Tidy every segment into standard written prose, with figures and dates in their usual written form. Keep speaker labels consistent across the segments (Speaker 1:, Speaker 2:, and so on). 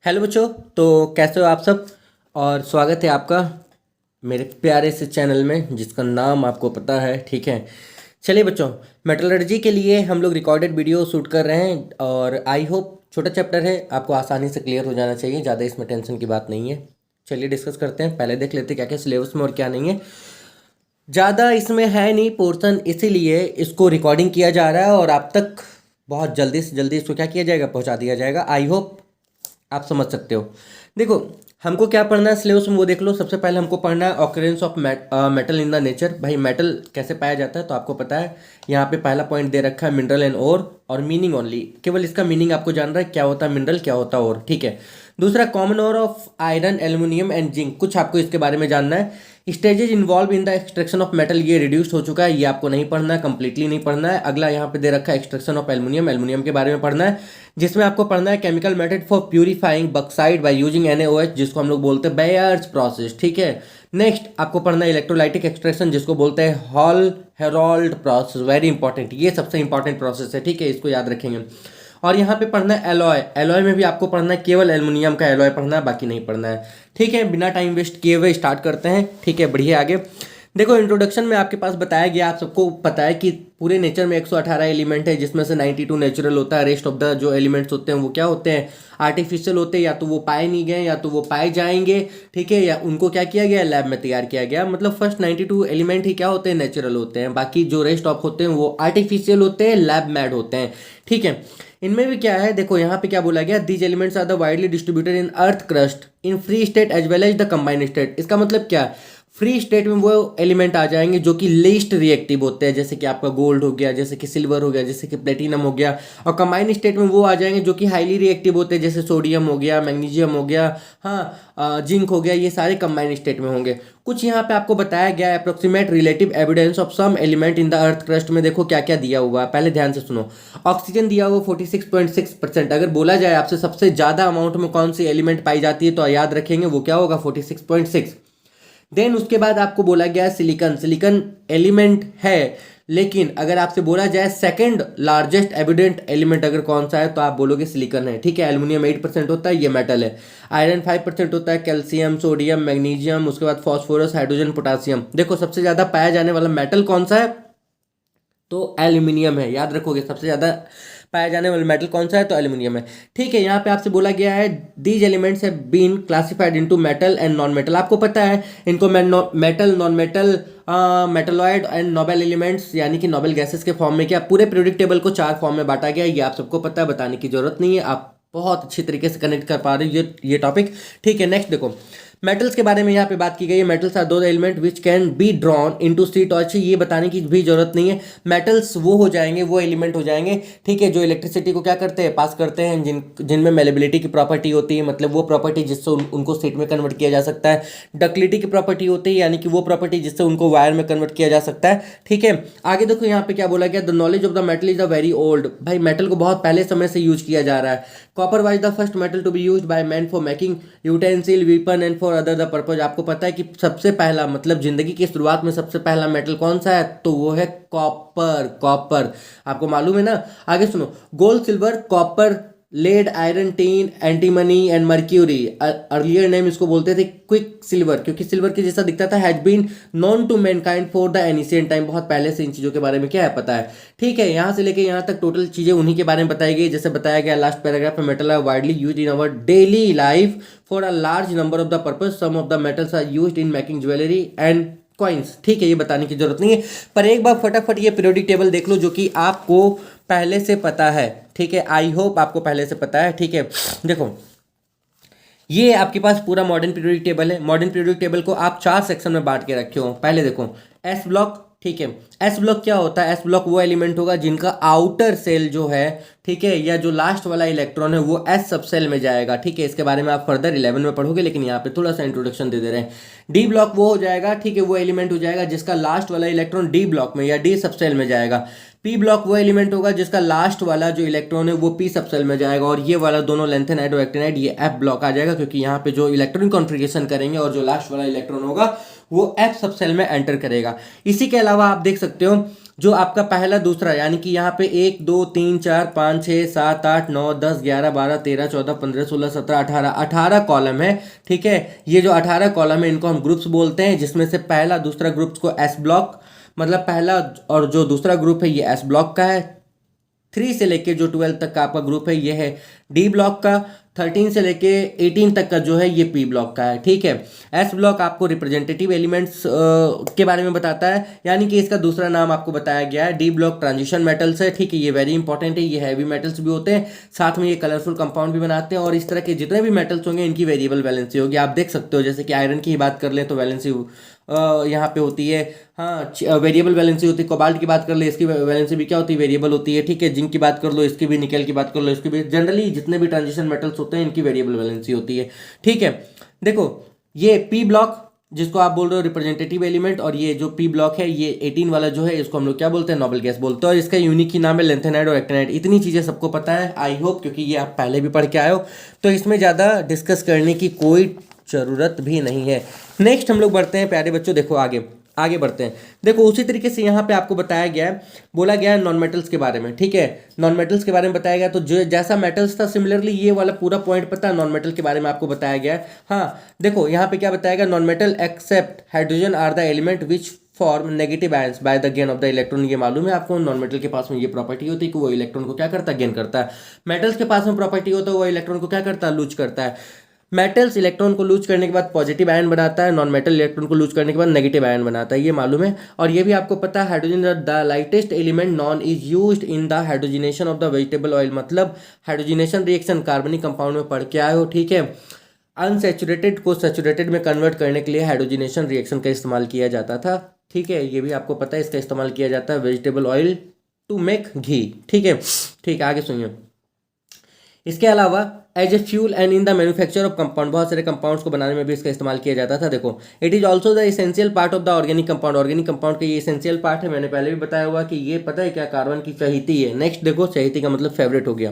Speaker 1: Hello बच्चों। तो कैसे हो आप सब। और स्वागत है आपका मेरे प्यारे से चैनल में जिसका नाम आपको पता है। ठीक है, चलिए बच्चों, मेटलर्जी के लिए हम लोग रिकॉर्डेड वीडियो शूट कर रहे हैं और आई होप छोटा चैप्टर है, आपको आसानी से क्लियर हो जाना चाहिए, ज़्यादा इसमें टेंशन की बात नहीं है। चलिए डिस्कस करते हैं, पहले देख लेते हैं क्या क्या सिलेबस में और क्या नहीं है। ज़्यादा इसमें है नहीं पोर्शन, इसीलिए इसको रिकॉर्डिंग किया जा रहा है और आप तक बहुत जल्दी से जल्दी इसको क्या किया जाएगा, पहुंचा दिया जाएगा। आई होप आप समझ सकते हो। देखो, हमको क्या पढ़ना है सिलेबस में वो देख लो। सबसे पहले हमको पढ़ना है occurrence of metal in the nature. भाई मेटल कैसे पाया जाता है तो आपको पता है, यहाँ पे पहला पॉइंट दे रखा है मिनरल एंड ओर, और मीनिंग ओनली, केवल इसका मीनिंग आपको जान रहा है, क्या होता है मिनरल, क्या होता है ओर। ठीक है। दूसरा, common ore of iron, aluminium and zinc, कुछ आपको इसके बारे में जानना है। Stages involved in the extraction of metal, ये रिड्यूस्ड हो चुका है, ये आपको नहीं पढ़ना है, कंप्लीटली नहीं पढ़ना है। अगला यहाँ पे दे रखा है एक्सट्रैक्शन ऑफ एल्यूमिनियम, एल्यूमिनियम के बारे में पढ़ना है, जिसमें आपको पढ़ना है chemical method for purifying bauxite by using NaOH, जिसको हम लोग बोलते हैं बेयर्स प्रोसेस। ठीक है। नेक्स्ट आपको पढ़ना है इलेक्ट्रोलाइटिक एक्सट्रैक्शन, जिसको बोलते हैं hall Harold process. Very important, ये सबसे इंपॉर्टेंट प्रोसेस है। ठीक है, इसको याद रखेंगे। और यहाँ पे पढ़ना है एलॉय, एलॉय में भी आपको पढ़ना है, केवल एल्युमिनियम का एलॉय पढ़ना है, बाकी नहीं पढ़ना है। ठीक है, बिना टाइम वेस्ट किए हुए स्टार्ट करते हैं। ठीक है, बढ़िए आगे देखो। इंट्रोडक्शन में आपके पास बताया गया, आप सबको पता है कि पूरे नेचर में 118 एलिमेंट है, जिसमें से 92 नेचुरल होता है। रेस्ट ऑफ द जो एलिमेंट्स होते हैं वो क्या होते हैं, आर्टिफिशियल होते हैं, या तो वो पाए नहीं गए या तो वो पाए जाएंगे। ठीक है, या उनको क्या किया गया, लैब में तैयार किया गया। मतलब फर्स्ट 92 एलिमेंट ही क्या होते हैं, नेचुरल होते हैं, बाकी जो रेस्ट ऑफ होते हैं वो आर्टिफिशियल होते हैं, लैब मेड होते हैं। ठीक है, इनमें भी क्या है, देखो यहाँ पे क्या बोला गया, these elements are the widely distributed in earth crust in free state as well as the combined state. इसका मतलब क्या, फ्री स्टेट में वो एलिमेंट आ जाएंगे जो कि लीस्ट रिएक्टिव होते हैं, जैसे कि आपका गोल्ड हो गया, जैसे कि सिल्वर हो गया, जैसे कि प्लेटिनम हो गया। और कंबाइंड स्टेट में वो आ जाएंगे जो कि हाईली रिएक्टिव होते हैं, जैसे सोडियम हो गया, मैग्नीशियम हो गया, हाँ जिंक हो गया, ये सारे कंबाइंड स्टेट में होंगे। कुछ यहाँ पे आपको बताया गया है approximate relative evidence of some element in the earth crust में। देखो क्या क्या दिया हुआ है, पहले ध्यान से सुनो। ऑक्सीजन दिया हुआ 46.6%। अगर बोला जाए आपसे सबसे ज्यादा अमाउंट में कौन सी एलिमेंट पाई जाती है, तो याद रखेंगे वो क्या होगा, 46.6। देन उसके बाद आपको बोला गया सिलिकन, सिलिकन एलिमेंट है, लेकिन अगर आपसे बोला जाए सेकंड लार्जेस्ट एविडेंट एलिमेंट अगर कौन सा है, तो आप बोलोगे सिलिकन है। ठीक है, एल्यूमिनियम 8% होता है, ये मेटल है। आयरन 5% होता है, कैल्शियम, सोडियम, मैग्नीशियम, उसके बाद फॉस्फोरस, हाइड्रोजन, पोटासियम। देखो सबसे ज्यादा पाया जाने वाला मेटल कौन सा है, तो एल्यूमिनियम है। याद रखोगे सबसे ज्यादा पाया जाने वाला मेटल कौन सा है, तो एल्यूमिनियम है। ठीक है, यहाँ पे आपसे बोला गया है these elements have been classified into metal and non metal. आपको पता है इनको metal, non metal, metalloid and noble elements, यानी कि नोबेल गैसेस के फॉर्म में क्या पूरे पीरियोडिक टेबल को 4 फॉर्म में बांटा गया। ये आप सबको पता है, बताने की जरूरत नहीं है, आप बहुत अच्छी तरीके से कनेक्ट कर पा रहे हो ये टॉपिक। ठीक है, नेक्स्ट देखो, मेटल्स के बारे में यहाँ पे बात की गई है। मेटल्स आर दो element which can be drawn into street torch. ये बताने की भी जरूरत नहीं है, मेटल्स वो हो जाएंगे, वो एलिमेंट हो जाएंगे, ठीक है, जो इलेक्ट्रिसिटी को क्या करते हैं, पास करते हैं, जिनमें मेलेबिलिटी की प्रॉपर्टी होती है, मतलब वो प्रॉपर्टी जिससे उनको स्टेट में कन्वर्ट किया जा सकता है। डक्टिलिटी की प्रॉपर्टी होती है, यानी कि वो प्रॉपर्टी जिससे उनको वायर में कन्वर्ट किया जा सकता है। ठीक है, आगे देखो यहाँ पे क्या बोला गया, the knowledge of the metal is a very old. भाई मेटल को बहुत पहले समय से यूज किया जा रहा है। Copper was the first metal to be used by man for making utensil, weapon and for other the purpose. आपको पता है कि सबसे पहला, मतलब जिंदगी की शुरुआत में सबसे पहला मेटल कौन सा है, तो वो है कॉपर। कॉपर आपको मालूम है ना। आगे सुनो, gold, silver, copper, lead, iron, tin, antimony and mercury. Earlier name इसको बोलते थे क्विक सिल्वर, क्योंकि सिल्वर के जैसा दिखता था। Has been known to mankind for the ancient time. बहुत पहले से इन चीजों के बारे में क्या है, पता है। ठीक है, यहां से लेके यहां तक टोटल चीजें उन्हीं के बारे में बताई गई। जैसे बताया गया लास्ट पैराग्राफ में, metal are widely used in our daily life for a large number of the purpose. Some of the metals are used in making jewellery and coins. ठीक है, ये बताने की जरूरत नहीं है, पर एक बार फटाफट ये पीरियोडिक टेबल देख लो, जो कि आपको पहले से पता है। ठीक है, आई होप आपको पहले से पता है। ठीक है, देखो ये आपके पास पूरा मॉडर्न पीरियोडिक टेबल है। मॉडर्न पीरियोडिक टेबल को आप 4 सेक्शन में बांट के रखे हो। पहले देखो एस ब्लॉक। ठीक है, एस ब्लॉक क्या होता है, एस ब्लॉक वो एलिमेंट होगा जिनका आउटर सेल जो है, ठीक है, या जो लास्ट वाला इलेक्ट्रॉन है वो एस सब सेल में जाएगा। ठीक है, इसके बारे में आप फर्दर 11 में पढ़ोगे, लेकिन यहाँ पे थोड़ा सा इंट्रोडक्शन दे रहे हैं। डी ब्लॉक वो हो जाएगा, ठीक है, वो एलिमेंट हो जाएगा जिसका लास्ट वाला इलेक्ट्रॉन डी ब्लॉक में या डी सब सेल में जाएगा। पी ब्लॉक वो एलिमेंट होगा जिसका लास्ट वाला जो इलेक्ट्रॉन है वो पी सब सेल में जाएगा। और ये वाला दोनों लेंथेनाइड और एक्टिनाइड, ये एफ ब्लॉक आ जाएगा, क्योंकि यहाँ पे जो इलेक्ट्रॉन कॉन्फ़िगरेशन करेंगे और जो लास्ट वाला इलेक्ट्रॉन होगा वो एफ सब सेल में एंटर करेगा। इसी के अलावा आप देख सकते हो जो आपका पहला दूसरा यानी कि यहाँ पे 1 2 3 4 5 6 7 8 9 10 11 12 13 14 15 16 17 18 है। ठीक है, ये जो 18 कॉलम है इनको हम ग्रुप्स बोलते हैं, जिसमें से पहला दूसरा ग्रुप्स को एस ब्लॉक, मतलब पहला और जो दूसरा ग्रुप है ये एस ब्लॉक का है। 3 से लेके जो 12 तक का आपका ग्रुप है ये है डी ब्लॉक का। 13 से लेके 18 तक का जो है ये पी ब्लॉक का है। ठीक है, एस ब्लॉक आपको रिप्रेजेंटेटिव एलिमेंट्स के बारे में बताता है, यानी कि इसका दूसरा नाम आपको बताया गया है। डी ब्लॉक ट्रांजिशन मेटल्स है। ठीक है, ये वेरी इंपॉर्टेंट है, ये हैवी मेटल्स भी होते हैं, साथ में ये कलरफुल कंपाउंड भी बनाते हैं, और इस तरह के जितने भी मेटल्स होंगे इनकी वेरिएबल वैलेंसी होगी। आप देख सकते हो जैसे कि आयरन की ही बात कर लें तो वैलेंसी यहाँ पे होती है, हाँ वेरिएबल वैलेंसी होती है। कोबाल्ट की बात कर ले, इसकी वैलेंसी भी क्या होती है, वेरिएबल होती है। ठीक है, जिंक की बात कर लो, इसकी भी, निकल की बात कर लो, इसकी भी, जनरली जितने भी ट्रांजिशन मेटल्स होते हैं इनकी वेरिएबल वैलेंसी होती है। ठीक है, देखो ये पी ब्लॉक जिसको आप बोल रहे हो रिप्रेजेंटेटिव एलिमेंट, और ये जो पी ब्लॉक है ये 18 वाला जो है इसको हम लोग क्या बोलते हैं, नोबल गैस बोलते हैं, और इसका यूनिक ही नाम है लेंथेनाइड और एक्टिनाइड। इतनी चीज़ें सबको पता है आई होप, क्योंकि ये आप पहले भी पढ़ के आए हो, तो इसमें ज़्यादा डिस्कस करने की कोई ज़रूरत भी नहीं है। नेक्स्ट हम लोग बढ़ते हैं प्यारे बच्चों, देखो आगे आगे बढ़ते हैं। देखो उसी तरीके से यहाँ पे आपको बताया गया है, बोला गया है नॉन मेटल्स के बारे में। ठीक है, नॉन मेटल्स के बारे में बताया गया, तो जो जैसा मेटल्स था सिमिलरली ये वाला पूरा पॉइंट पता है नॉन मेटल के बारे में आपको बताया गया है। हाँ देखो यहाँ पे क्या बताया गया, non metal except hydrogen are the element which form negative ions by the gain of the electron. ये मालूम है आपको, नॉन मेटल के पास में ये प्रॉपर्टी होती है कि वो इलेक्ट्रॉन को क्या करता है, गेन करता है। मेटल्स के पास में प्रॉपर्टी होता है वो इलेक्ट्रॉन को क्या करता है, लूज करता है। मेटल्स इलेक्ट्रॉन को लूज करने के बाद पॉजिटिव आयन बनाता है, नॉन मेटल इलेक्ट्रॉन को लूज करने के बाद नेगेटिव आयन बनाता है, ये मालूम है। और ये भी आपको पता है hydrogen the lightest element non is used in the hydrogenation of the vegetable oil. मतलब हाइड्रोजिनेशन रिएक्शन कार्बनिक कंपाउंड में पढ़ के आए हो। ठीक है, अनसेचुरेटेड को सैचुरेटेड में कन्वर्ट करने के लिए हाइड्रोजिनेशन रिएक्शन का इस्तेमाल किया जाता था। ठीक है, ये भी आपको पता है, इसका इस्तेमाल किया जाता है vegetable oil to make ghee. ठीक है, ठीक है आगे सुनिए। इसके अलावा as a fuel and in the manufacture of compound, बहुत सारे कंपाउंड्स को बनाने में भी इसका इस्तेमाल किया जाता था। देखो it is also the essential part of the organic compound, organic compound का ये एसेंशियल पार्ट है। मैंने पहले भी बताया हुआ कि ये पता है क्या, कार्बन की चहेती है। नेक्स्ट देखो, चहेती का मतलब फेवरेट हो गया,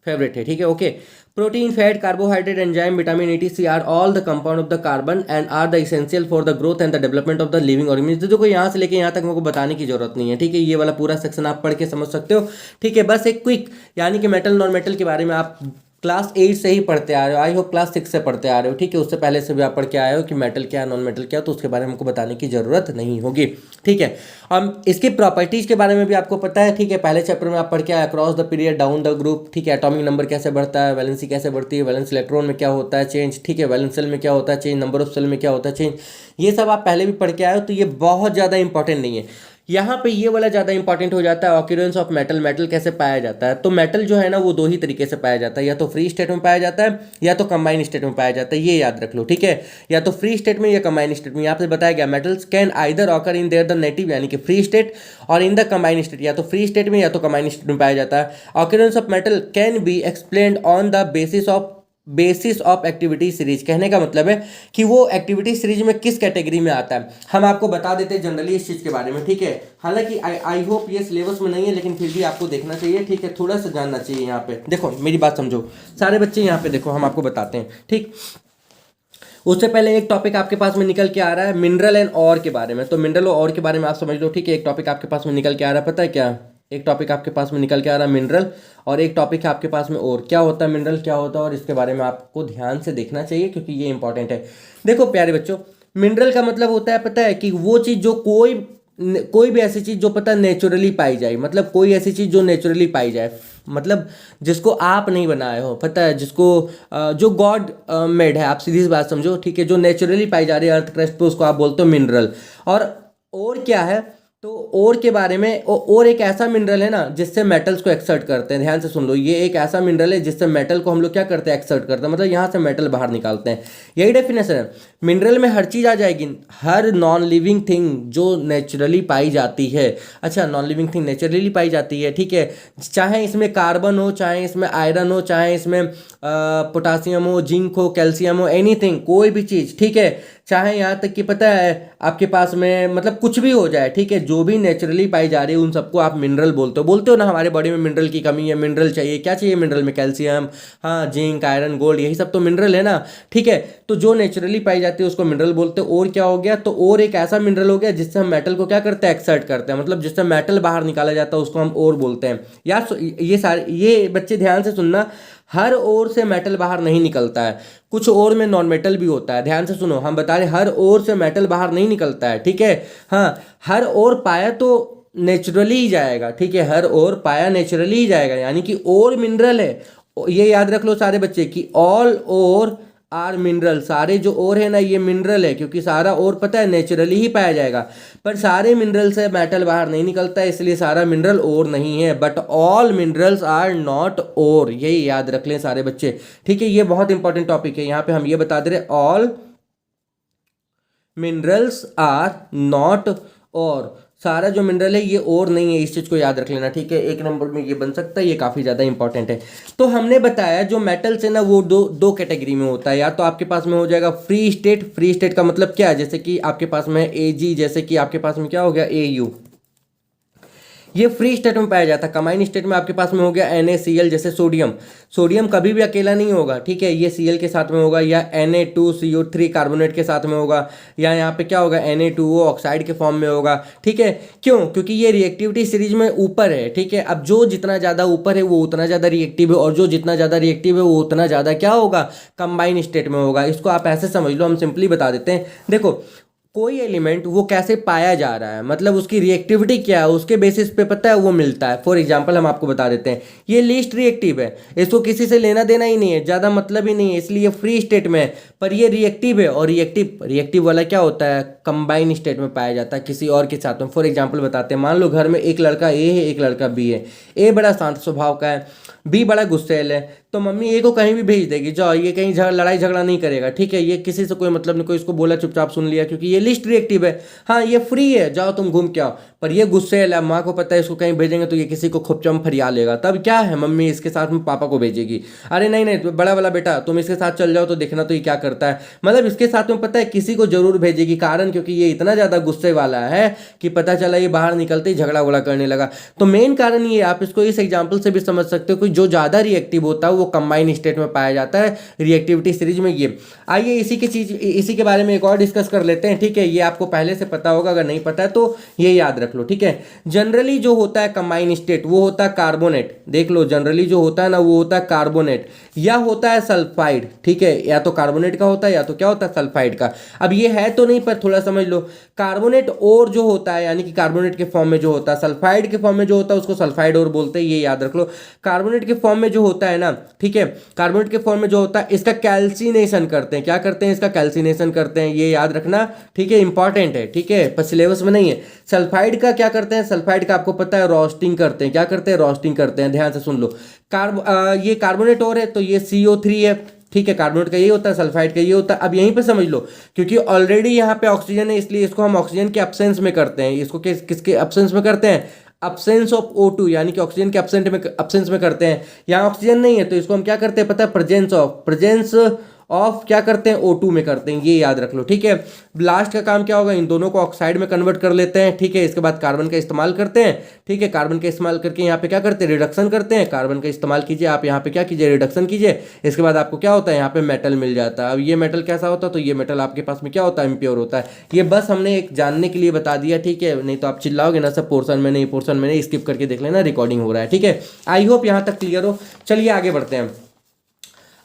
Speaker 1: फेवरेट है। ठीक है, okay. Protein, fat, carbohydrate, enzyme, vitamin ETC are all the compound of the carbon and are the essential for the growth and the development of the living organism. तो देखो यहाँ से लेके यहाँ तक मेरे को बताने की जरूरत नहीं है। ठीक है, ये वाला पूरा सेक्शन आप पढ़ के समझ सकते हो। ठीक है, बस एक क्विक, यानी कि मेटल नॉन मेटल के बारे में आप क्लास 8 से ही पढ़ते आ रहे हो, आई होप क्लास 6 से पढ़ते आ रहे हो। ठीक है, उससे पहले से भी आप पढ़ के आए हो कि मेटल क्या नॉन मेटल क्या, तो उसके बारे में हमको बताने की जरूरत नहीं होगी। ठीक है, हम इसकी प्रॉपर्टीज के बारे में भी आपको पता है। ठीक है, पहले चैप्टर में आप पढ़ के आए across the period down the group. ठीक है, एटॉमिक नंबर कैसे बढ़ता है, वैलेंसी कैसे बढ़ती है, वैलेंस इलेक्ट्रॉन में क्या होता है चेंज। ठीक है, वैलेंस सेल में क्या होता है चेंज, नंबर ऑफ सेल में क्या होता है चेंज, ये सब आप पहले भी पढ़ के आए हो, तो ये बहुत ज़्यादा इंपॉर्टेंट नहीं है। यहाँ पे ये वाला ज़्यादा इंपॉर्टेंट हो जाता है, ऑक्यूरेंस ऑफ मेटल। मेटल कैसे पाया जाता है, तो मेटल जो है ना वो दो ही तरीके से पाया जाता है, या तो फ्री स्टेट में पाया जाता है या तो कंबाइन स्टेट में पाया जाता है, ये याद रख लो। ठीक है, या तो फ्री स्टेट में या कंबाइन स्टेट में। यहाँ पे बताया गया metals can either occur in their the native यानी कि फ्री स्टेट और इन द कंबाइन स्टेट, या तो फ्री स्टेट में या तो कंबाइन स्टेट में पाया जाता है। Occurrence of metal can be explained on the basis of activity series. कहने का मतलब है कि वो एक्टिविटी सीरीज में किस कैटेगरी में आता है, हम आपको बता देते हैं जनरली इस चीज़ के बारे में। ठीक है, हालांकि आई होप ये सिलेबस में नहीं है, लेकिन फिर भी आपको देखना चाहिए। ठीक है, थोड़ा सा जानना चाहिए। यहाँ पे देखो मेरी बात समझो सारे बच्चे, यहाँ पे देखो हम आपको बताते हैं। ठीक, उससे पहले एक टॉपिक आपके पास में निकल के आ रहा है मिनरल एंड और के बारे में, तो मिनरल और के बारे में आप समझ लो। ठीक है, एक टॉपिक आपके पास में निकल के आ रहा है, पता है क्या, एक टॉपिक आपके पास में निकल के आ रहा है मिनरल, और एक टॉपिक है आपके पास में और। क्या होता है मिनरल, क्या होता है, और इसके बारे में आपको ध्यान से देखना चाहिए क्योंकि ये इंपॉर्टेंट है। देखो प्यारे बच्चों, मिनरल का मतलब होता है पता है कि वो चीज़ जो कोई भी ऐसी चीज़ जो पता नेचुरली पाई जाए, मतलब कोई ऐसी चीज़ जो नेचुरली पाई जाए, मतलब जिसको आप नहीं बनाए हो, पता है, जिसको जो गॉड मेड है, आप सीधी सी बात समझो। ठीक है, जो नेचुरली पाई जा रही है अर्थ क्रस्ट पे, उसको आप बोलते हो मिनरल। और क्या है, तो और के बारे में, और एक ऐसा मिनरल है ना जिससे मेटल्स को एक्सर्ट करते हैं। ध्यान से सुन लो, ये एक ऐसा मिनरल है जिससे मेटल को हम लोग क्या करते हैं, एक्सर्ट करते हैं, मतलब यहाँ से मेटल बाहर निकालते हैं। यही डेफिनेशन है। मिनरल में हर चीज़ आ जाएगी, हर नॉन लिविंग थिंग जो नेचुरली पाई जाती है। अच्छा, नॉन लिविंग थिंग नेचुरली पाई जाती है। ठीक है, चाहे इसमें कार्बन हो, चाहे इसमें आयरन हो, चाहे इसमें पोटासियम हो, जिंक हो, कैल्शियम हो, एनीथिंग, कोई भी चीज़। ठीक है, चाहे यहाँ तक कि पता है आपके पास में मतलब कुछ भी हो जाए, ठीक है, जो भी नेचुरली पाई जा रही है उन सबको आप मिनरल बोलते हो ना। हमारे बॉडी में मिनरल की कमी है, मिनरल चाहिए, क्या चाहिए मिनरल में? कैल्शियम, हाँ, जिंक, आयरन, गोल्ड, यही सब तो मिनरल है ना, ठीक है। तो जो नेचुरली पाई जाती है उसको मिनरल बोलते हैं। और क्या हो गया? तो और एक ऐसा मिनरल हो गया जिससे हम मेटल को क्या करते हैं? एक्सर्ट करते हैं, मतलब जिससे मेटल बाहर निकाला जाता है उसको हम और बोलते हैं। यार ये सारे ये बच्चे ध्यान से सुनना, हर ओर से मेटल बाहर नहीं निकलता है, कुछ ओर में नॉन मेटल भी होता है। ध्यान से सुनो, हम बता रहे हर ओर से मेटल बाहर नहीं निकलता है, ठीक है। हाँ, हर ओर पाया तो नेचुरली ही जाएगा, ठीक है, हर ओर पाया नेचुरली ही जाएगा, यानी कि ओर मिनरल है। ये याद रख लो सारे बच्चे कि ऑल ओर आर मिनरल, सारे जो ओर है ना ये मिनरल है, क्योंकि सारा ओर पता है नेचुरली ही पाया जाएगा। पर सारे मिनरल से मेटल बाहर नहीं निकलता है, इसलिए सारा मिनरल ओर नहीं है। But all minerals are not ore, यही याद रख लें सारे बच्चे, ठीक है। ये बहुत इंपॉर्टेंट टॉपिक है, यहाँ पे हम ये बता दे रहे ऑल मिनरल्स आर नॉट और, सारा जो मिनरल है ये और नहीं है, इस चीज़ को याद रख लेना, ठीक है। एक नंबर में ये बन सकता है, ये काफ़ी ज़्यादा इंपॉर्टेंट है। तो हमने बताया जो मेटल्स है ना वो दो कैटेगरी में होता है। या तो आपके पास में हो जाएगा फ्री स्टेट, फ्री स्टेट का मतलब क्या है? जैसे कि आपके पास में Ag, जैसे कि आपके पास में क्या हो गया Au, ये फ्री स्टेट में पाया जाता है। कंबाइन स्टेट में आपके पास में हो गया NaCl, जैसे सोडियम, सोडियम कभी भी अकेला नहीं होगा, ठीक है, ये Cl के साथ में होगा, या Na2CO3 कार्बोनेट के साथ में होगा, या यहाँ पे क्या होगा Na2O ऑक्साइड के फॉर्म में होगा, ठीक है। क्यों? क्योंकि ये रिएक्टिविटी सीरीज में ऊपर है, ठीक है। अब जो जितना ज़्यादा ऊपर है वो उतना ज़्यादा रिएक्टिव है, और जो जितना ज़्यादा रिएक्टिव है वो उतना ज़्यादा क्या होगा? कंबाइन स्टेट में होगा। इसको आप ऐसे समझ लो, हम सिंपली बता देते हैं। देखो, कोई एलिमेंट वो कैसे पाया जा रहा है, मतलब उसकी रिएक्टिविटी क्या है, उसके बेसिस पे पता है वो मिलता है। फॉर एग्जांपल हम आपको बता देते हैं, ये लीस्ट रिएक्टिव है, इसको किसी से लेना देना ही नहीं है, ज़्यादा मतलब ही नहीं है, इसलिए फ्री स्टेट में है। पर ये रिएक्टिव है, और रिएक्टिव वाला क्या होता है? कंबाइन स्टेट में पाया जाता है किसी और के साथ में। फॉर एग्जाम्पल बताते हैं, मान लो घर में एक लड़का ए है, एक लड़का बी है। ए बड़ा शांत स्वभाव का है, बी बड़ा गुस्सैल है, तो मम्मी ए को कहीं भी भेज देगी, जाओ, ये कहीं लड़ाई झगड़ा नहीं करेगा, ठीक है, ये किसी से कोई मतलब नहीं, कोई इसको बोला चुपचाप सुन लिया, क्योंकि ये लिस्ट रिएक्टिव है। हाँ, ये फ्री है, जाओ तुम घूम के आओ। पर ये गुस्सैल है, माँ को पता है इसको कहीं भेजेंगे तो ये किसी को खुपचम फरिया लेगा, तब क्या है, मम्मी इसके साथ में पापा को भेजेगी। अरे नहीं नहीं, बड़ा वाला बेटा तुम इसके साथ चल जाओ तो देखना तो ये क्या करता है, मतलब इसके साथ में पता है किसी को जरूर भेजेगी। कारण क्योंकि ये इतना ज़्यादा गुस्से वाला है कि पता चला ये बाहर निकलते ही झगड़ा वगड़ा करने लगा। तो मेन कारण ये, आप इसको इस एग्जाम्पल से भी समझ सकते हो कि जो ज़्यादा रिएक्टिव होता है वो कंबाइन स्टेट में पाया जाता है, रिएक्टिविटी सीरीज में ये। आइए इसी के बारे में एक और डिस्कस कर लेते हैं, ठीक है। ये आपको पहले से पता होगा, अगर नहीं पता है तो ये याद रख लो, ठीक है। जनरली जो होता है कंबाइन स्टेट वो होता है कार्बोनेट, देख लो, जनरली जो होता है ना वो होता है कार्बोनेट, या होता है सल्फाइड, ठीक है, या तो कार्बोनेट का होता है या तो क्या होता है सल्फाइड का। अब ये है तो नहीं, पर थोड़ा समझ लो, कार्बोनेट और जो होता है यानी कि कार्बोनेट के फॉर्म में जो होता है, सल्फाइड के फॉर्म में जो होता है उसको सल्फाइड और बोलते हैं, ये याद रख लो। कार्बोनेट के फॉर्म में जो होता है ना, ठीक है, कार्बोनेट के फॉर्म में जो होता है इसका कैल्सिनेशन करते हैं, क्या करते हैं? इसका कैल्सिनेशन करते हैं, ये याद रखना, ठीक है, इंपॉर्टेंट है, ठीक है, पर सिलेबस में नहीं है। सल्फाइड का क्या करते हैं? सल्फाइड का आपको पता है रोस्टिंग करते हैं, क्या करते हैं? रोस्टिंग करते हैं। ध्यान से सुन लो, ये कार्बोनेट और है तो ये CO3 है, ठीक है, कार्बोनेट का ये होता है, सल्फाइड का ये होता है। अब यहीं पे समझ लो, क्योंकि ऑलरेडी यहाँ पे ऑक्सीजन है इसलिए इसको हम ऑक्सीजन के एब्सेंस में करते हैं, इसको किसके एब्सेंस में करते हैं? एब्सेंस ऑफ O2, यानी कि ऑक्सीजन के एब्सेंस में करते हैं। यहाँ ऑक्सीजन नहीं है तो इसको हम क्या करते हैं पता है? प्रेजेंस ऑफ क्या करते हैं? O2 में करते हैं, ये याद रख लो, ठीक है। लास्ट का काम क्या होगा? इन दोनों को ऑक्साइड में कन्वर्ट कर लेते हैं, ठीक है। इसके बाद कार्बन का इस्तेमाल करते हैं, ठीक है, कार्बन का इस्तेमाल करके यहाँ पे क्या करते हैं? रिडक्शन करते हैं। कार्बन का इस्तेमाल कीजिए, आप यहाँ पे क्या कीजिए? रिडक्शन कीजिए। इसके बाद आपको क्या होता है? यहाँ पे मेटल मिल जाता है। अब ये मेटल कैसा होता है? तो ये मेटल आपके पास में क्या होता है? इम्प्योर होता है। ये बस हमने एक जानने के लिए बता दिया, ठीक है, नहीं तो आप चिल्लाओगे ना सब पोर्शन में नहीं, स्किप करके देख लेना, रिकॉर्डिंग हो रहा है, ठीक है। आई होप यहाँ तक क्लियर हो। चलिए आगे बढ़ते हैं।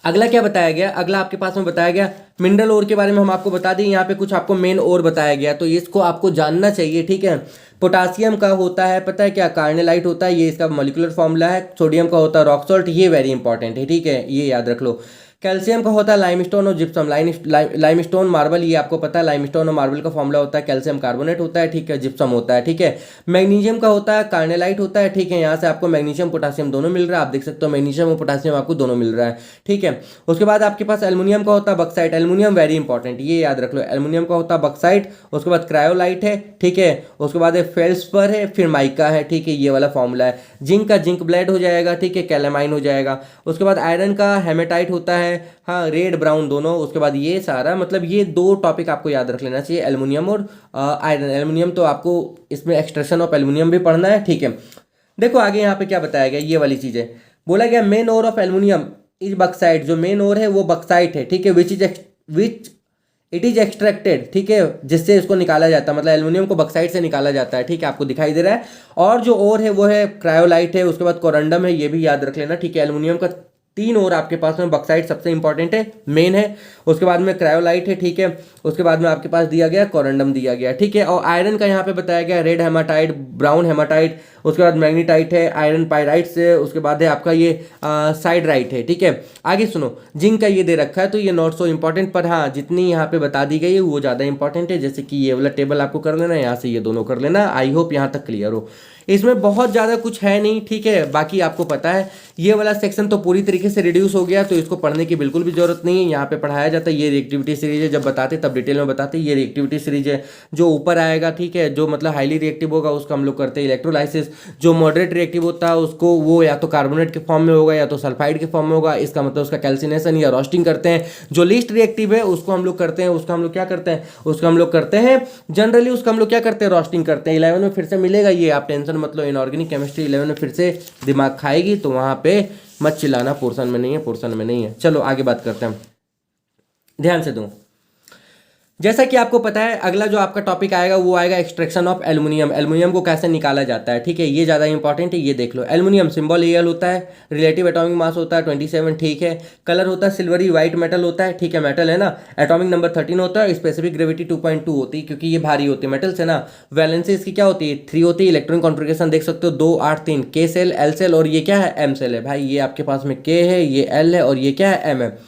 Speaker 1: अगला क्या बताया गया? अगला आपके पास में बताया गया मिनरल ओर के बारे में हम आपको बता दें। यहाँ पे कुछ आपको मेन ओर बताया गया, तो इसको आपको जानना चाहिए, ठीक है। पोटासियम का होता है पता है क्या? कार्नेलाइट होता है, ये इसका मॉलिक्यूलर फॉर्मूला है। सोडियम का होता है रॉक सॉल्ट, ये वेरी इंपॉर्टेंट है, ठीक है, ये याद रख लो। कैल्शियम का होता है लाइमस्टोन और जिप्सम। लाइमस्टोन मार्बल, ये आपको पता है, लाइमस्टोन और मार्बल का फॉर्मूला होता है कैल्शियम कार्बोनेट होता है, ठीक है, जिप्सम होता है, ठीक है। मैग्नीशियम का होता है कार्नेलाइट होता है, ठीक है, यहाँ से आपको मैग्नीशियम पोटासियम दोनों मिल रहा है, आप देख सकते हो मैग्नीशियम और पोटासियम आपको दोनों मिल रहा है, ठीक है। उसके बाद आपके पास एल्युमिनियम का होता है बक्साइट। एल्युमिनियम वेरी इंपॉर्टेंट, ये याद रख लो, एल्युमिनियम का होता है बक्साइट। उसके बाद क्रायोलाइट है, ठीक है। उसके बाद फेल्सपर है, फिर माइका है, ठीक है, ये वाला फॉर्मूला है। जिंक का जिंक ब्लेड हो जाएगा, ठीक है, कैलेमाइन हो जाएगा। उसके बाद आयरन का हेमेटाइट होता है, है, हाँ रेड ब्राउन दोनों। उसके बाद ये सारा मतलब ये दो टॉपिक आपको याद रख लेना चाहिए, एल्युमिनियम और आयरन। एल्युमिनियम तो आपको इसमें एक्सट्रैक्शन ऑफ एल्युमिनियम भी पढ़ना है, ठीक है। देखो आगे यहाँ पे क्या बताया गया, ये वाली चीज़ है, बोला गया main ore of aluminium is bauxite. जो मेन ओर है वो बक्साइट है, ठीक है, विच इट इज एक्सट्रैक्टेड, ठीक है, जिससे इसको निकाला जाता है, मतलब एल्युमिनियम को बक्साइट से निकाला जाता है, ठीक है, आपको दिखाई दे रहा है। और जो ओर है वो है क्रायोलाइट है, उसके बाद कोरंडम है, ये भी याद रख लेना, ठीक है। एल्युमिनियम का तीन ओर आपके पास में, बक्साइट सबसे इंपॉर्टेंट है, मेन है, उसके बाद में क्रायोलाइट है, ठीक है, उसके बाद में आपके पास दिया गया कोरंडम दिया गया, ठीक है। और आयरन का यहाँ पे बताया गया रेड हेमाटाइट, ब्राउन हेमाटाइट, उसके बाद मैग्नीटाइट है, आयरन पाइराइट से, उसके बाद है आपका ये साइडराइट है, ठीक है। आगे सुनो, जिंक का ये दे रखा है तो ये नॉट सो इंपॉर्टेंट, पर हाँ जितनी यहाँ पे बता दी गई है वो ज़्यादा इंपॉर्टेंट है। जैसे कि ये वाला टेबल आपको कर लेना, यहाँ से ये दोनों कर लेना। आई होप यहाँ तक क्लियर हो। इसमें बहुत ज़्यादा कुछ है नहीं, ठीक है, बाकी आपको पता है ये वाला सेक्शन तो पूरी तरीके से रिड्यूस हो गया, तो इसको पढ़ने की बिल्कुल भी जरूरत नहीं है। यहाँ पे पढ़ाया जाता है, ये रिएक्टिविटी सीरीज है, जब बताते तब डिटेल में बताते, ये रिएक्टिविटी सीरीज है। जो ऊपर आएगा, ठीक है, जो मतलब हाईली रिएक्टिव होगा उसका हम लोग करते हैं इलेक्ट्रोलाइसिस। जो मॉडरेट रिएक्टिव होता है उसको वो या तो कार्बोनेट के फॉर्म में होगा या तो सल्फाइड के फॉर्म में होगा, इसका मतलब उसका कैल्सिनेशन या रोस्टिंग करते हैं। जो लीस्ट रिएक्टिव है उसको हम लोग करते हैं, उसका हम लोग क्या करते हैं, उसका हम लोग करते हैं जनरली, उसका हम लोग क्या करते हैं, रोस्टिंग करते हैं। 11 में फिर से मिलेगा ये, आप टेंशन मतलब इनऑर्गेनिक केमिस्ट्री 11 में फिर से दिमाग खाएगी, तो वहाँ पे मत चिल्लाना, पोर्शन में नहीं है, पोर्शन में नहीं है। चलो आगे बात करते हैं, ध्यान से दो। जैसा कि आपको पता है अगला जो आपका टॉपिक आएगा वो आएगा एक्सट्रैक्शन ऑफ एल्युमिनियम। एल्युमिनियम को कैसे निकाला जाता है, ठीक है, ये ज़्यादा इंपॉर्टेंट है। ये देख लो, एल्युमिनियम सिंबल एल होता है, रिलेटिव एटॉमिक मास होता है 27, ठीक है। कलर होता है सिल्वरी वाइट मेटल होता है, ठीक है, मेटल है ना। एटॉमिक नंबर 13 होता है, स्पेसिफिक ग्रेविटी 2.2 होती है क्योंकि ये भारी होती है, मेटल्स है ना। वैलेंसी इसकी क्या होती है, 3 होती है। इलेक्ट्रॉन कॉन्फ़िगरेशन देख सकते हो 2 8 3, के सेल, एल सेल, और ये क्या है, एम सेल है। भाई ये आपके पास में के है, ये एल है, और ये क्या है, एम है।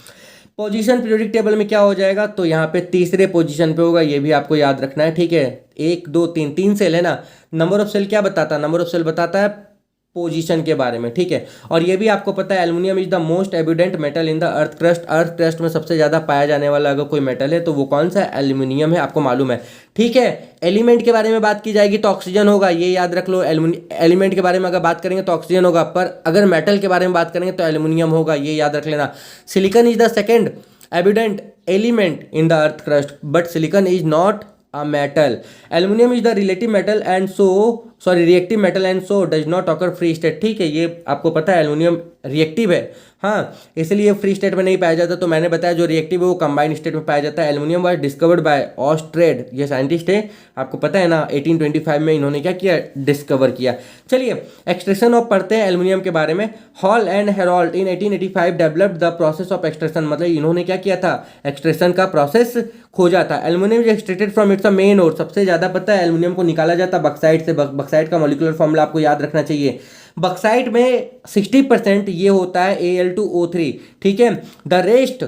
Speaker 1: पोजीशन पीरियोडिक टेबल में क्या हो जाएगा, तो यहाँ पे तीसरे पोजीशन पे होगा, ये भी आपको याद रखना है, ठीक है। 1 2 3 3 सेल है ना। नंबर ऑफ सेल क्या बताता है, नंबर ऑफ सेल बताता है पोजीशन के बारे में, ठीक है। और ये भी आपको पता है aluminium is the most evident metal in the earth crust. Earth crust में सबसे ज़्यादा पाया जाने वाला अगर कोई मेटल है तो वो कौन सा, एल्युमिनियम है, आपको मालूम है, ठीक है। एलिमेंट के बारे में बात की जाएगी तो ऑक्सीजन होगा, ये याद रख लो। एलिमेंट के बारे में अगर बात करेंगे तो ऑक्सीजन होगा, पर अगर मेटल के बारे में बात करेंगे तो एल्युमिनियम होगा, ये याद रख लेना। Silicon is the second evident element in the earth crust, but silicon is not a metal. Aluminium is the relative metal and so reactive metal and so does not occur free state, ठीक है। ये आपको पता है aluminium reactive है, हाँ, इसलिए free state में नहीं पाया जाता। तो मैंने बताया जो रिएक्टिव है वो कंबाइंड स्टेट में पाया जाता है। एल्युमिनियम वाज डिस्कवर्ड बाय ऑस्ट्रेड, ये साइंटिस्ट है, आपको पता है ना, 1825 में इन्होंने क्या किया, डिस्कवर किया। चलिए एक्सट्रैक्शन ऑफ पढ़ते हैं एल्युमिनियम के बारे में। Hall and Harold in 1885 developed the process of extraction, मतलब इन्होंने क्या किया था, एक्सट्रैक्शन का प्रोसेस खोजा था। Aluminium is extracted from its main ore, सबसे ज्यादा पता है एल्युमिनियम को निकाला जाता है बक्साइट से। बक्साइट का मॉलिक्यूलर फॉर्मूला आपको याद रखना चाहिए। बक्साइट में 60% ये होता है Al2O3, ठीक है। द रेस्ट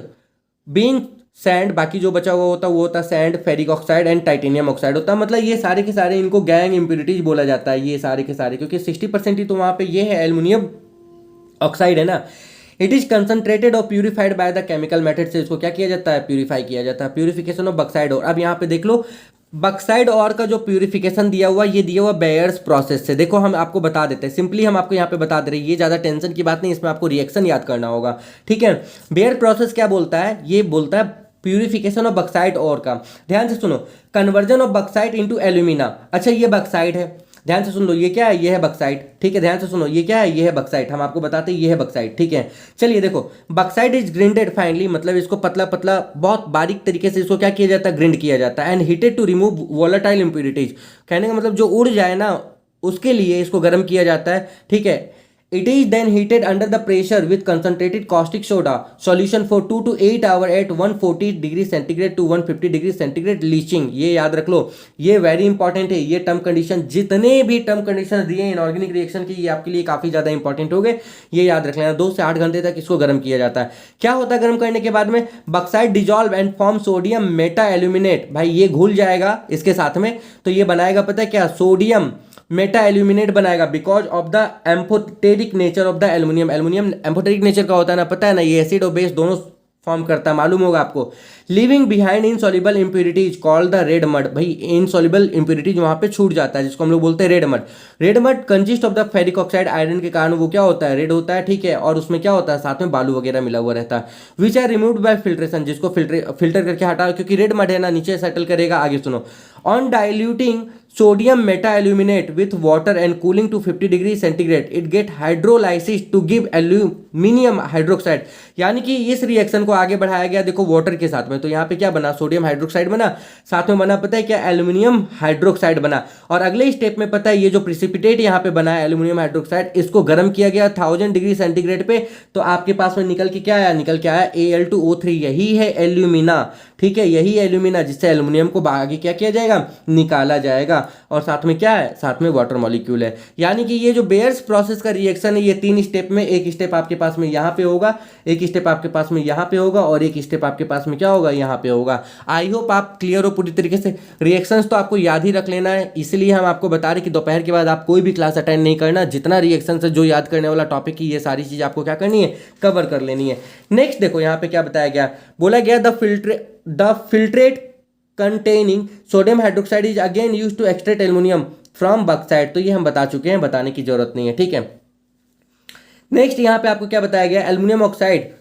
Speaker 1: बीइंग सैंड, बाकी जो बचा हुआ होता है वो होता है sand, ferric oxide and titanium oxide होता है। मतलब ये सारे के सारे इनको गैंग इंप्योरिटीज बोला जाता है, ये सारे के सारे, क्योंकि 60% ही तो वहाँ पे ये है एल्युमिनियम ऑक्साइड है ना। इट इज कंसनट्रेटेड और purified by the chemical method से इसको क्या किया जाता है, प्यूरिफाई किया जाता है। प्यूरिफिकेशन ऑफ बक्साइड और, अब यहाँ पे देख लो बक्साइड और का जो प्यूरिफिकेशन दिया हुआ, ये दिया हुआ बेयर्स प्रोसेस से। देखो हम आपको बता देते हैं, सिंपली हम आपको यहाँ पे बता दे रहे हैं, ये ज़्यादा टेंशन की बात नहीं, इसमें आपको रिएक्शन याद करना होगा, ठीक है। बेयर प्रोसेस क्या बोलता है, ये बोलता है प्यूरिफिकेशन ऑफ बक्साइड और का। ध्यान से सुनो, conversion of backside into alumina. अच्छा ये बक्साइड है, ध्यान से सुन लो, ये क्या है, ये है बक्साइट, ठीक है। ध्यान से सुनो, ये क्या है, ये है बक्साइट, हम आपको बताते हैं ये है बक्साइट, ठीक है। चलिए देखो, बक्साइट इज ग्रिंडेड फाइनली, मतलब इसको पतला पतला बहुत बारीक तरीके से इसको क्या किया जाता है, ग्रिंड किया जाता है। And heated to remove volatile impurities, कहने का मतलब जो उड़ जाए ना उसके लिए इसको गर्म किया जाता है, ठीक है। It is then heated under the pressure with concentrated caustic soda solution for 2 to 8 hours at 140 degree centigrade to 150 degree centigrade leaching. ये याद रख लो, ये वेरी इंपॉर्टेंट है। ये टर्म कंडीशन, जितने भी टर्म कंडीशन दिए इनऑर्गेनिक रिएक्शन की, ये आपके लिए काफी ज्यादा इंपॉर्टेंट हो गए, ये याद रख लेना। 2 से 8 घंटे तक इसको गर्म किया जाता है। क्या होता है गर्म करने के बाद में, backside dissolve and form sodium Meta aluminate. भाई ये घुल जाएगा इसके साथ में, तो ये बनाएगा पता है क्या, सोडियम मेटा एल्यूमिनेट बनाएगा, because of the amphoteric nature of the aluminium. Aluminium amphoteric nature का होता है ना, पता है ना, ये एसिड और बेस दोनों फॉर्म करता है, मालूम होगा आपको। Living behind insoluble impurities called the red mud. भाई इनसॉल्युबल इम्प्यूरिटीज वहां पे छूट जाता है, जिसको हम लोग बोलते हैं red mud. Red mud consist of the ferric oxide, iron के कारण वो क्या होता है, रेड होता है, ठीक है। और उसमें क्या होता है, साथ में बालू वगैरह मिला हुआ रहता है। Which are removed by filtration, जिसको फिल्टर करके हटा, क्योंकि रेड मड है ना, नीचे सेटल करेगा। आगे सुनो, on diluting sodium meta-aluminate with water and cooling to 50 degree centigrade it get hydrolysis to give aluminium hydroxide. यानी कि इस रिएक्शन को आगे बढ़ाया गया, देखो वाटर के साथ में, तो यहाँ पे क्या बना, सोडियम हाइड्रोक्साइड बना, साथ में बना पता है क्या, एल्यूमिनियम हाइड्रोक्साइड बना। और अगले स्टेप में पता है ये जो प्रिसिपिटेट यहाँ पे बना है एल्यूमिनियम हाइड्रोक्साइड, इसको गर्म किया गया 1000 डिग्री सेंटीग्रेड पे, तो आपके पास में निकल के क्या आया, निकल के आया Al2O3। यही है एल्यूमिना, ठीक है, यही एल्यूमिना, जिससे एल्यूमिनियम को आगे क्या किया जाएगा, निकाला जाएगा। और साथ में क्या है, साथ में वाटर मॉलिक्यूल है। यानी कि ये जो बेयर्स प्रोसेस का रिएक्शन है, ये 3 स्टेप में, एक स्टेप आपके पास में यहाँ पे होगा, एक स्टेप आपके पास में यहाँ पे होगा, और एक स्टेप आपके पास में क्या होगा, यहाँ पे होगा। आई होप आप क्लियर हो पूरी तरीके से। रिएक्शंस तो आपको याद ही रख लेना है, इसलिए हम आपको बता रहे कि दोपहर के बाद आप कोई भी क्लास अटेंड नहीं करना, जितना रिएक्शन है, जो याद करने वाला टॉपिक की, ये सारी चीज आपको क्या करनी है, कवर कर लेनी है। नेक्स्ट देखो यहाँ पे क्या बताया गया, बोला गया the filtrate containing sodium hydroxide is again used to extract aluminum from bauxite। तो ये हम बता चुके हैं, बताने की जरूरत नहीं है, ठीक है। नेक्स्ट यहाँ पे आपको क्या बताया गया, aluminium oxide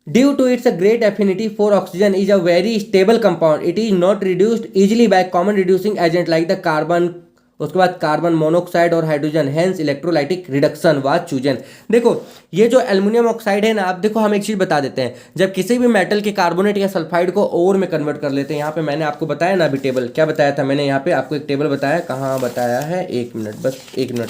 Speaker 1: due to its great affinity for oxygen is a very stable compound, it is not reduced easily by common reducing agent like the carbon, उसके बाद कार्बन मोनोऑक्साइड और hydrogen, hence electrolytic reduction was chosen. देखो ये जो aluminium oxide है ना, आप देखो हम एक चीज बता देते हैं, जब किसी भी मेटल के कार्बोनेट या सल्फाइड को ओर में कन्वर्ट कर लेते हैं, यहाँ पे मैंने आपको बताया ना अभी टेबल, क्या बताया था मैंने, यहाँ पे आपको एक टेबल बताया, कहाँ बताया है, एक मिनट, बस एक मिनट,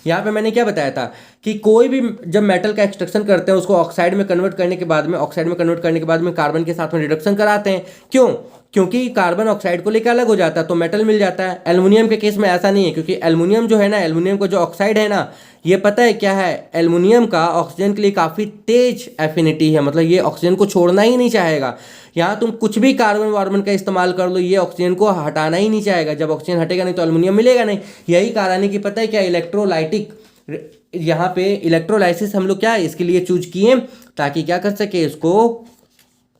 Speaker 1: यहाँ पे मैंने क्या बताया था कि कोई भी जब मेटल का एक्सट्रैक्शन करते हैं, उसको ऑक्साइड में कन्वर्ट करने के बाद में कार्बन के साथ में रिडक्शन कराते हैं। क्यों, क्योंकि कार्बन ऑक्साइड को लेकर अलग हो जाता है तो मेटल मिल जाता है। एल्युमिनियम के केस में ऐसा नहीं है, क्योंकि एल्युमिनियम जो है ना, एल्युमिनियम का जो ऑक्साइड है ना, ये पता है क्या है, एल्युमिनियम का ऑक्सीजन के लिए काफ़ी तेज एफिनिटी है, मतलब ये ऑक्सीजन को छोड़ना ही नहीं चाहेगा। यहाँ तुम कुछ भी कार्बन वार्बन का इस्तेमाल कर लो, ये ऑक्सीजन को हटाना ही नहीं चाहेगा। जब ऑक्सीजन हटेगा नहीं तो एल्युमिनियम मिलेगा नहीं। यही कारण है कि पता है क्या, इलेक्ट्रोलाइटिक, यहाँ पे इलेक्ट्रोलाइसिस हम लोग क्या इसके लिए चूज किए, ताकि क्या कर सके,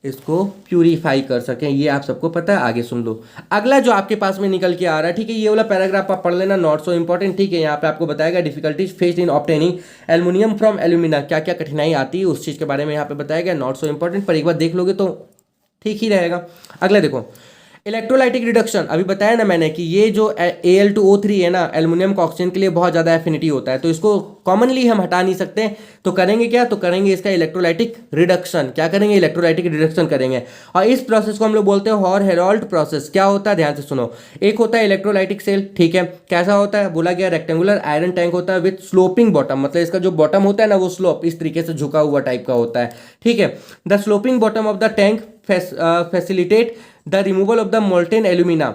Speaker 1: इसको प्यूरिफाई कर सकें। ये आप सबको पता है, आगे सुन लो। अगला जो आपके पास में निकल के आ रहा है, ठीक है, ये वाला पैराग्राफ आप पढ़ लेना, नॉट सो इंपॉर्टेंट, ठीक है। यहाँ पे आपको बताएगा difficulties faced in obtaining aluminium from alumina, क्या क्या कठिनाई आती है उस चीज़ के बारे में यहाँ पे बताया गया, नॉट सो इंपॉर्टेंट, पर एक बार देख लोगे तो ठीक ही रहेगा। अगला देखो, इलेक्ट्रोलाइटिक रिडक्शन, अभी बताया ना मैंने कि ये जो Al2O3 है ना, एल्युमिनियम का ऑक्सीजन के लिए बहुत ज़्यादा एफिनिटी होता है, तो इसको कॉमनली हम हटा नहीं सकते, तो करेंगे क्या, तो करेंगे इसका इलेक्ट्रोलाइटिक रिडक्शन। क्या करेंगे, इलेक्ट्रोलाइटिक रिडक्शन करेंगे। और इस प्रोसेस को हम लोग बोलते हैं हॉर हेरोल्ड प्रोसेस। क्या होता है, ध्यान से सुनो। एक होता है इलेक्ट्रोलाइटिक सेल, ठीक है, कैसा होता है, बोला गया रेक्टेंगुलर आयरन टैंक होता है विथ स्लोपिंग बॉटम, मतलब इसका जो बॉटम होता है ना, वो स्लोप इस तरीके से झुका हुआ टाइप का होता है, ठीक है। The sloping bottom of the tank facilitate the removal of the molten alumina,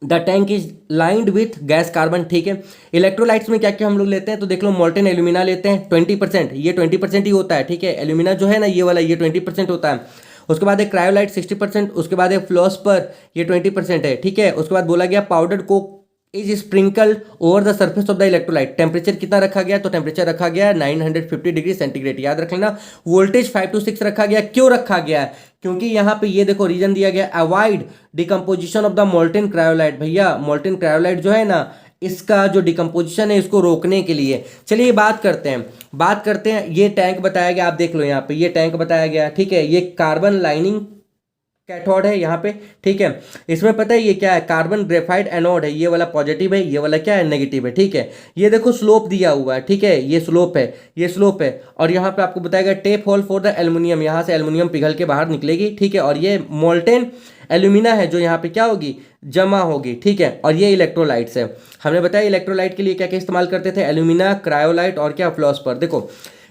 Speaker 1: the tank is lined with gas carbon, ठीक है। इलेक्ट्रोलाइट्स में क्या क्या हम लोग लेते हैं, तो देख लो मोल्टेन एल्यूमिना लेते हैं 20%, ये 20% ही होता है, ठीक है। एल्यूमिना जो है ना, ये वाला, ये 20% होता है। उसके बाद एक क्रायोलाइट 60%, उसके बाद एक फ्लोस्पर, ये 20% है, ठीक है। उसके बाद बोला गया powdered Coke is sprinkled over the surface of the electrolyte. Temperature कितना रखा गया, तो टेम्परेचर रखा गया 950 डिग्री सेंटीग्रेड, याद रख लेना। वोल्टेज 5 to 6 रखा गया, क्यों रखा गया है, क्योंकि यहाँ पे ये देखो रीजन दिया गया, avoid decomposition of the molten cryolite. भैया मोल्टेन क्रायोलाइट जो है ना, इसका जो डिकम्पोजिशन है इसको रोकने के लिए। चलिए बात करते हैं। ये टैंक बताया गया, आप देख लो यहाँ पे, ये टैंक बताया गया, ठीक है। ये कार्बन लाइनिंग कैथोड है यहाँ पे, ठीक है। इसमें पता है ये क्या है, कार्बन ग्रेफाइट एनोड है, ये वाला पॉजिटिव है, ये वाला क्या है, नेगेटिव है, ठीक है। ये देखो स्लोप दिया हुआ है, ठीक है, ये स्लोप है। और यहाँ पे आपको बताएगा tap hole for the aluminium, यहाँ से एल्युमिनियम पिघल के बाहर निकलेगी, ठीक है। और ये मोल्टेन एल्यूमिना है जो यहाँ पे क्या होगी, जमा होगी, ठीक है। और ये इलेक्ट्रोलाइट्स है, हमने बताया इलेक्ट्रोलाइट के लिए क्या क्या इस्तेमाल करते थे, एल्यूमिना, क्रायोलाइट और क्या, फ्लोस्पर। देखो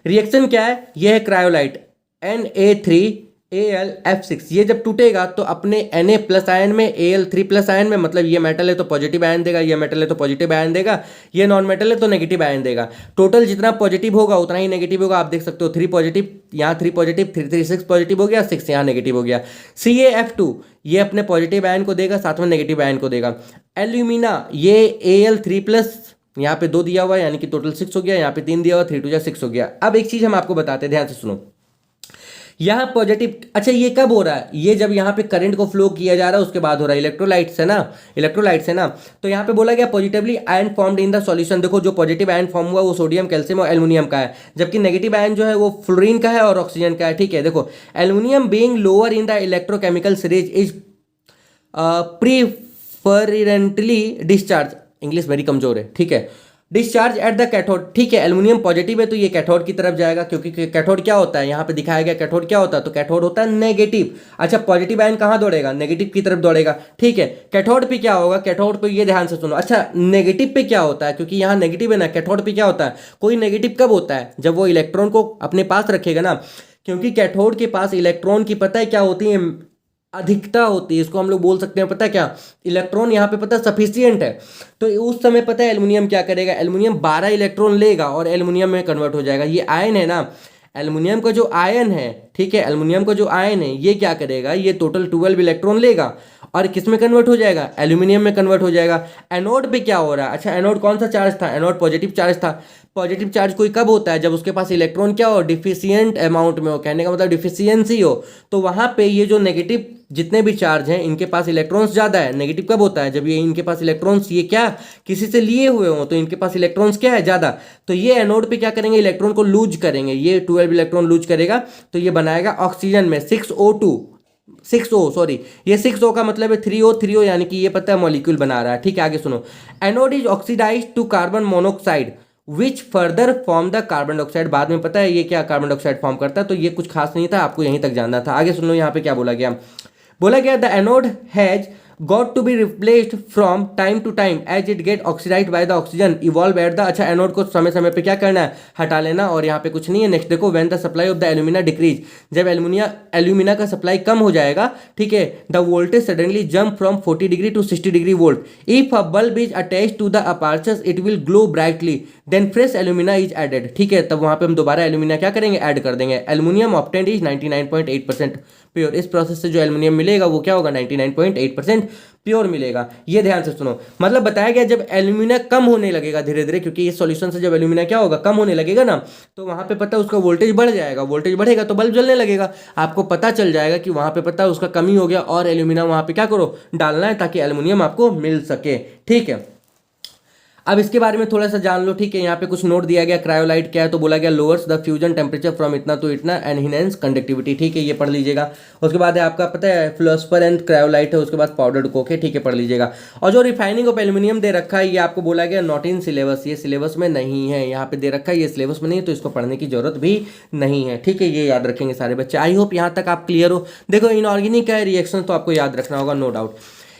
Speaker 1: रिएक्शन क्या है, ये है क्रायोलाइट Na3Al F6, ये जब टूटेगा तो अपने Na+ आयन में Al3+ आयन में, मतलब ये मेटल है तो पॉजिटिव आयन देगा, ये मेटल है तो पॉजिटिव आयन देगा, ये नॉन मेटल है तो नेगेटिव आयन देगा। टोटल जितना पॉजिटिव होगा उतना ही नेगेटिव होगा। आप देख सकते हो 3 पॉजिटिव, यहाँ 3 पॉजिटिव, 6 पॉजिटिव हो गया, 6 यहाँ नेगेटिव हो गया। CaF2 ये अपने पॉजिटिव आयन को देगा, साथ में नेगेटिव आयन को देगा। एल्यूमिना ये Al3+, यहाँ पे 2 दिया हुआ है, यानी कि टोटल 6 हो गया, यहाँ पे 3 दिया हुआ, 3 2 6 हो गया। अब एक चीज हम आपको बताते हैं, ध्यान से सुनो। यहाँ पॉजिटिव, अच्छा ये कब हो रहा है, ये जब यहाँ पे करंट को फ्लो किया जा रहा है उसके बाद हो रहा है, इलेक्ट्रोलाइट से ना, इलेक्ट्रोलाइट से ना। तो यहाँ पे बोला गया positively ion formed in the solution. देखो जो पॉजिटिव आयन फॉर्म हुआ वो सोडियम, कैल्शियम और एल्यूमिनियम का है, जबकि नेगेटिव आयन जो है वो फ्लोरीन का है और ऑक्सीजन का है। ठीक है, देखो aluminium being lower in the electrochemical series is preferentially discharge, English very कमजोर है, ठीक है, डिस्चार्ज एट द कैथोड। ठीक है, एल्यूमिनियम पॉजिटिव है तो ये कैथोड की तरफ जाएगा, क्योंकि कैथोड क्या होता है, यहाँ पे दिखाया गया कैथोड क्या होता है, तो कैथोड होता है नेगेटिव। अच्छा पॉजिटिव आयन कहाँ दौड़ेगा, नेगेटिव की तरफ दौड़ेगा। ठीक है, कैथोड पे क्या होगा, कैथोड पे ये ध्यान से सुनो। अच्छा नेगेटिव पे क्या होता है, क्योंकि यहाँ नेगेटिव है ना, कैथोड पे क्या होता है, कोई नेगेटिव कब होता है, जब वो इलेक्ट्रॉन को अपने पास रखेगा ना, क्योंकि कैथोड के पास इलेक्ट्रॉन की पता है क्या होती है, अधिकता होती है, इसको हम लोग बोल सकते हैं पता है क्या, इलेक्ट्रॉन यहाँ पे पता है सफिशियंट है। तो उस समय पता है एल्यूमिनियम क्या करेगा, एल्यूमिनियम 12 इलेक्ट्रॉन लेगा और एल्यूमिनियम में कन्वर्ट हो जाएगा। ये आयन है ना, एल्यूमिनियम का जो आयन है, ठीक है, एल्यूमिनियम का जो आयन है ये क्या करेगा, ये टोटल 12 इलेक्ट्रॉन लेगा और किस में कन्वर्ट हो जाएगा, एल्यूमिनियम में कन्वर्ट हो जाएगा। एनोड पे क्या हो रहा है, अच्छा एनोड कौन सा चार्ज था, एनोड पॉजिटिव चार्ज था। पॉजिटिव चार्ज कोई कब होता है, जब उसके पास इलेक्ट्रॉन क्या हो, डिफिशियंट अमाउंट में हो, कहने का मतलब डिफिशियंसी हो। तो वहां पे ये जो नेगेटिव जितने भी चार्ज हैं इनके पास इलेक्ट्रॉन्स ज़्यादा है। नेगेटिव कब होता है, जब ये इनके पास इलेक्ट्रॉन्स ये क्या किसी से लिए हुए हों, तो इनके पास इलेक्ट्रॉन्स क्या है ज़्यादा। तो ये एनोड पे क्या करेंगे, इलेक्ट्रॉन को लूज करेंगे, ये 12 इलेक्ट्रॉन लूज करेगा तो ये बनाएगा ऑक्सीजन में 6O2, 6O सॉरी, ये 6O का मतलब है 3O 3O, यानी कि ये पता है मॉलिक्यूल बना रहा है। ठीक है आगे सुनो, anode is oxidise to carbon monoxide which further form the carbon dioxide. बाद में पता है ये क्या कार्बन डाइऑक्साइड फॉर्म करता है, तो ये कुछ खास नहीं था, आपको यहीं तक जानना था। आगे सुन लो यहाँ पे क्या बोला गया, बोला गया the anode has got to be replaced from time to time as it get oxidized by the oxygen evolve at the। अच्छा एनोड को समय समय पे क्या करना है, हटा लेना, और यहाँ पे कुछ नहीं है। नेक्स्ट देखो, when the supply of the alumina decrease, जब एल्यूमिना का सप्लाई कम हो जाएगा, ठीक है, the voltage suddenly jump from 40 degree to 60 degree volt. if a bulb is attached to the apertures it will glow brightly then fresh alumina is added। ठीक है, तब वहाँ पे हम दोबारा एल्यूमिना क्या करेंगे, ऐड कर देंगे। Aluminium obtained is 99.8% pure. इस प्रोसेस से जो एल्यूमिनियम मिलेगा वो क्या होगा, 99.8% प्योर मिलेगा। ये ध्यान से सुनो, मतलब बताया गया जब एल्यूमिना कम होने लगेगा धीरे धीरे, क्योंकि इस सॉल्यूशन से जब एल्यूमिना क्या होगा, कम होने लगेगा ना, तो वहां पे पता है उसका वोल्टेज बढ़ जाएगा, वोल्टेज बढ़ेगा तो बल्ब जलने लगेगा। आपको पता चल जाएगा कि वहां पे पता है उसका कमी हो गया और एल्यूमिना वहां पे क्या करो, डालना है, ताकि एल्यूमिनियम आपको मिल सके। ठीक है, अब इसके बारे में थोड़ा सा जान लो। ठीक है, यहाँ पे कुछ नोट दिया गया, क्रायोलाइट क्या है, तो बोला गया lowers the fusion temperature from इतना टू इतना एंड इनहेंस कंडक्टिविटी। ठीक है, ये पढ़ लीजिएगा। उसके बाद है आपका पता है फ्लोस्फर एंड क्रायोलाइट है, उसके बाद पाउडर्ड कोक है। ठीक है, पढ़ लीजिएगा। और जो रिफाइनिंग ऑफ एल्यूमिनियम दे रखा है ये आपको बोला गया नॉट इन सिलेबस, ये सिलेबस में नहीं है, यहाँ पे दे रखा है, ये सिलेबस में नहीं, तो इसको पढ़ने की जरूरत भी नहीं है। ठीक है, ये याद रखेंगे सारे बच्चे। आई होप यहाँ तक आप क्लियर हो। देखो इनऑर्गेनिक है रिएक्शन तो आपको याद रखना होगा, नो डाउट।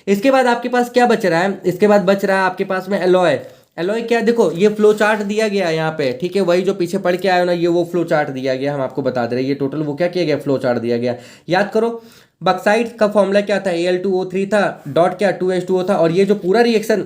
Speaker 1: इसके बाद आपके पास क्या बच रहा है, इसके बाद बच रहा है आपके पास में एलॉय। एलॉय क्या, देखो ये फ्लो चार्ट दिया गया है यहाँ पे। ठीक है, वही जो पीछे पढ़ के आए हो ना, ये वो फ्लो चार्ट दिया गया, हम आपको बता दे रहे हैं। ये टोटल वो क्या किया गया, फ्लो चार्ट दिया गया, याद करो। बक्साइट का फॉर्मूला क्या था, Al2O3 था, डॉट क्या 2H2O था, और ये जो पूरा रिएक्शन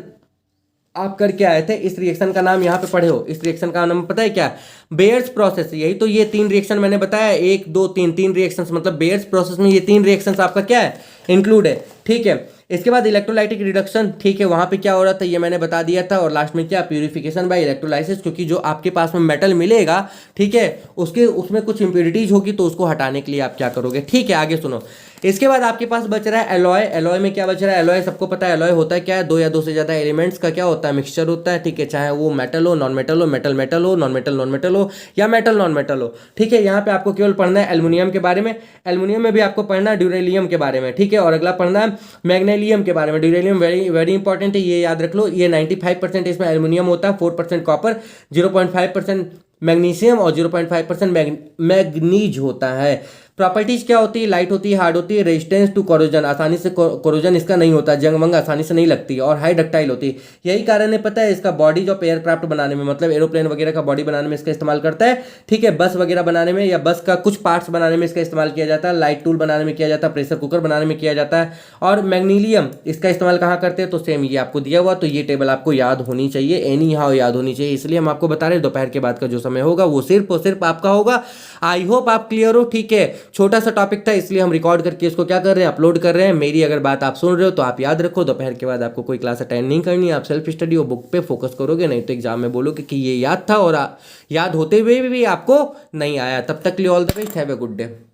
Speaker 1: आप करके आए थे, इस रिएक्शन का नाम यहाँ पे पढ़े हो, इस रिएक्शन का नाम पता है क्या, बेयर्स प्रोसेस। यही तो ये 3 रिएक्शन मैंने बताया, 1 2 3 रिएक्शंस, मतलब बेयर्स प्रोसेस में ये 3 रिएक्शंस आपका क्या है, इंक्लूड है। ठीक है, इसके बाद इलेक्ट्रोलाइटिक रिडक्शन। ठीक है, वहाँ पे क्या हो रहा था ये मैंने बता दिया था। और लास्ट में क्या, प्यूरिफिकेशन बाय इलेक्ट्रोलाइसिस, क्योंकि जो आपके पास में मेटल मिलेगा, ठीक है, उसमें कुछ इंप्योरिटीज होगी, तो उसको हटाने के लिए आप क्या करोगे। ठीक है, आगे सुनो। इसके बाद आपके पास बच रहा है एलॉय। एलॉय में क्या बच रहा है, एलॉय सबको पता है एलॉय होता है क्या है, 2 या 2 से ज़्यादा एलिमेंट्स का क्या होता है, मिक्सचर होता है। ठीक है, चाहे वो मेटल हो, नॉन मेटल हो, मेटल मेटल हो, नॉन मेटल हो, या मेटल नॉन मेटल हो। ठीक है, यहाँ पे आपको केवल पढ़ना है एल्यूमिनियम के बारे में। एल्यूमिनियम में भी आपको पढ़ना है ड्यूरेलियम के बारे में। ठीक है, और अगला पढ़ना है मैग्नीशियम के बारे में। ड्यूरेलियम वेरी वेरी इंपॉर्टेंट है, ये याद रख लो। ये 95% इसमें एल्यूमिनियम होता है, 4% कॉपर, 0.5% मैग्नीशियम और 0.5% मैग्नीज होता है। प्रॉपर्टीज क्या होती है, लाइट होती है, हार्ड होती है, रेजिस्टेंस टू कोरोजन, आसानी से कोरोजन इसका नहीं होता, जंग वंग आसानी से नहीं लगती, और हाई डक्टाइल होती है। यही कारण है पता है इसका बॉडी जो एयरक्राफ्ट बनाने में, मतलब एरोप्लेन वगैरह का बॉडी बनाने में इसका इस्तेमाल करता है। ठीक है, बस वगैरह बनाने में या बस का कुछ पार्ट्स बनाने में इसका इस्तेमाल किया जाता है, लाइट टूल बनाने में किया जाता है, प्रेशर कुकर बनाने में किया जाता है। और मैग्नीशियम इसका इस्तेमाल कहाँ करते हैं, तो सेम ये आपको दिया हुआ, तो ये टेबल आपको याद होनी चाहिए, एनी हाउ याद होनी चाहिए, इसलिए हम आपको बता रहे हैं दोपहर के बाद का जो समय होगा वो सिर्फ और सिर्फ आपका होगा। आई होप आप क्लियर हो। ठीक है, छोटा सा टॉपिक था इसलिए हम रिकॉर्ड करके इसको क्या कर रहे हैं, अपलोड कर रहे हैं। मेरी अगर बात आप सुन रहे हो तो आप याद रखो, दोपहर के बाद आपको कोई क्लास अटेंड नहीं करनी है, आप सेल्फ स्टडी और बुक पे फोकस करोगे, नहीं तो एग्जाम में बोलोगे कि ये याद था और याद होते हुए भी आपको नहीं आया। तब तक के लिए all the best, have a good day.